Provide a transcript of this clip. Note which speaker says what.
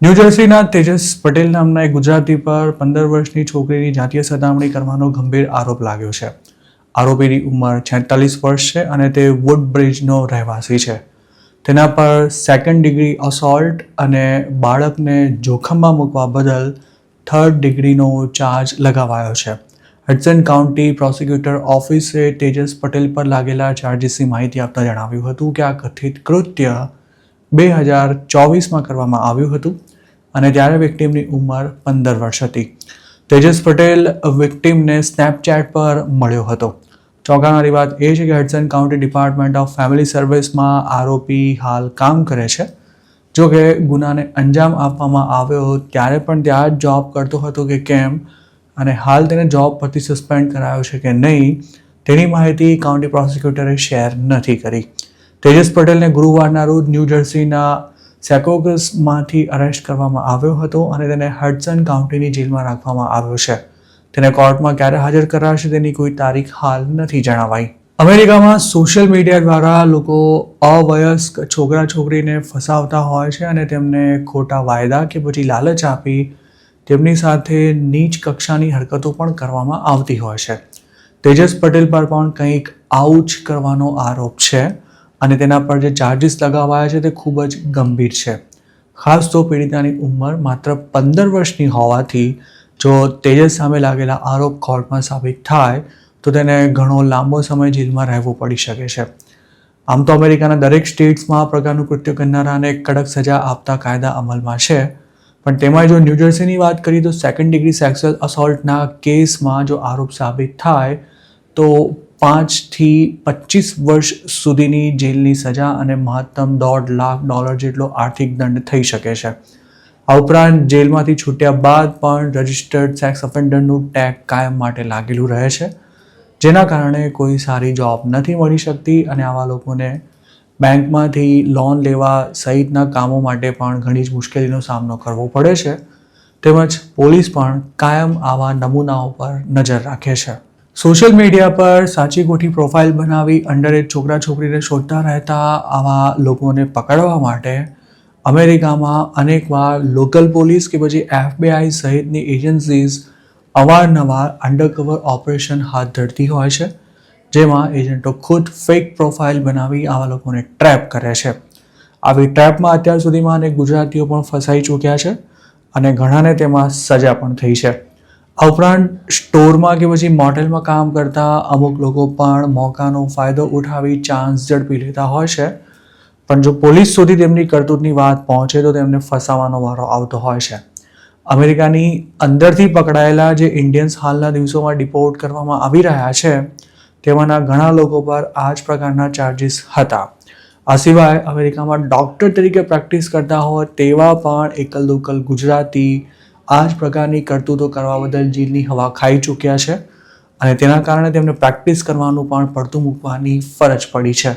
Speaker 1: ન્યૂજર્સીના તેજસ પટેલ નામના એક ગુજરાતી પર 15 વર્ષની છોકરીની જાતીય સતામણી કરવાનો ગંભીર આરોપ લાગ્યો છે. આરોપીની ઉંમર 46 વર્ષ છે અને તે વુડબ્રિજનો રહેવાસી છે. તેના પર સેકન્ડ ડિગ્રી અસોલ્ટ અને બાળકને જોખમમાં મૂકવા બદલ થર્ડ ડિગ્રીનો ચાર્જ લગાવાયો છે. હડસન કાઉન્ટી પ્રોસિક્યુટર ઓફિસે તેજસ પટેલ પર લાગેલા ચાર્જીસની માહિતી આપતા જણાવ્યું હતું કે આ કથિત કૃત્ય 2024માં કરવામાં આવ્યું હતું અને ત્યારે વિક્ટિમની ઉંમર 15 વર્ષ હતી. તેજસ પટેલ વિક્ટિમને સ્નેપચેટ પર મળ્યો હતો. ચોંકાવનારી વાત એ છે કે Hudson county department of family સર્વિસમાં આરોપી હાલ કામ કરે છે. જો કે ગુનાને અંજામ આપવામાં આવ્યો ત્યારે પણ ત્યાં જ જોબ કરતો હતો કે કેમ અને હાલ તેને જોબ પરથી સસ્પેન્ડ કરાયો છે કે નહીં તેની માહિતી કાઉન્ટી પ્રોસિક્યુટરે શેર નથી કરી. તેજસ પટેલને ગુરુવારના રોજ ન્યૂજર્સીના સેકોગસમાંથી અરેસ્ટ કરવામાં આવ્યો હતો અને તેને હડસન કાઉન્ટીની જેલમાં રાખવામાં આવ્યો છે. તેને કોર્ટમાં ક્યારે હાજર કરાશે તેની કોઈ તારીખ હાલ નથી જણાવાઈ. અમેરિકામાં સોશિયલ મીડિયા દ્વારા લોકો અવયસ્ક છોકરા છોકરીને ફસાવતા હોય છે અને તેમને ખોટા વાયદા કે પછી લાલચ આપી તેમની સાથે નીચ કક્ષાની હરકતો પણ કરવામાં આવતી હોય છે. તેજસ પટેલ પર પણ કંઈક આવું જ કરવાનો આરોપ છે અને તેના પર જે ચાર્જીસ લગાવાયા છે તે ખૂબ જ ગંભીર છે. ખાસ તો પીડિતાની ઉંમર માત્ર 15 વર્ષની હોવાથી જો તેજસ સામે લાગેલા આરોપ કોર્ટમાં સાબિત થાય તો તેને ઘણો લાંબો સમય જેલમાં રહેવું પડી શકે છે. આમ તો અમેરિકાના દરેક સ્ટેટ્સમાં આ પ્રકારનું કૃત્ય કરનારાને કડક સજા આપતા કાયદા અમલમાં છે, પણ તેમાં જો ન્યૂજર્સીની વાત કરીએ તો સેકન્ડ ડિગ્રી સેક્સ્યુઅલ અસોલ્ટના કેસમાં જો આરોપ સાબિત થાય તો 5 થી 25 વર્ષ સુધીની જેલની સજા અને મહત્તમ $1.5 લાખ જેટલો આર્થિક દંડ થઈ શકે છે. આ ઉપરાંત જેલમાંથી છૂટ્યા બાદ પણ રજિસ્ટર્ડ સેક્સ ઓફેન્ડરનું ટેગ કાયમ માટે લાગેલું રહે છે, જેના કારણે કોઈ સારી જોબ નથી મળી શકતી અને આવા લોકોને બેંકમાંથી લોન લેવા સહિતના કામો માટે પણ ઘણી જ મુશ્કેલીનો સામનો કરવો પડે છે. તેમજ પોલીસ પણ કાયમ આવા નમૂનાઓ પર નજર રાખે છે. સોશિયલ મીડિયા પર સાચી ખોટી પ્રોફાઇલ બનાવી અંડરએજ છોકરા છોકરીને શોધતા રહેતા આવા લોકોને પકડવા માટે અમેરિકામાં અનેકવાર લોકલ પોલીસ કે પછી FBI સહિતની એજન્સીઝ અવારનવાર અંડરકવર ઓપરેશન હાથ ધરતી હોય છે, જેમાં એજન્ટો ખુદ ફેક પ્રોફાઇલ બનાવી આવા લોકોને ટ્રેપ કરે છે. આવી ટ્રેપમાં અત્યાર સુધીમાં અનેક ગુજરાતીઓ પણ ફસાઈ ચૂક્યા છે અને ઘણાને તેમાં સજા પણ થઈ છે. આ ઉપરાંત સ્ટોરમાં કે પછી મોટેલમાં કામ કરતા અમુક લોકો પણ મોકાનો ફાયદો ઉઠાવી ચાન્સ ઝડપી લેતા હોય છે, પણ જો પોલીસ સુધી તેમની કરતૂતની વાત પહોંચે તો તેમને ફસાવાનો વારો આવતો હોય છે. અમેરિકાની અંદરથી પકડાયેલા જે ઇન્ડિયન્સ હાલના દિવસોમાં ડિપોર્ટ કરવામાં આવી રહ્યા છે તેમાંના ઘણા લોકો પર આ જ પ્રકારના ચાર્જીસ હતા. આ સિવાય અમેરિકામાં ડૉક્ટર તરીકે પ્રેક્ટિસ કરતા હોય તેવા પણ એકલ દોકલ ગુજરાતી આ જ પ્રકારની કરતૂતો કરવા બદલ જેલની હવા ખાઈ ચૂક્યા છે અને તેના કારણે તેમને પ્રેક્ટિસ કરવાનું પણ પડતું મૂકવાની ફરજ પડી છે.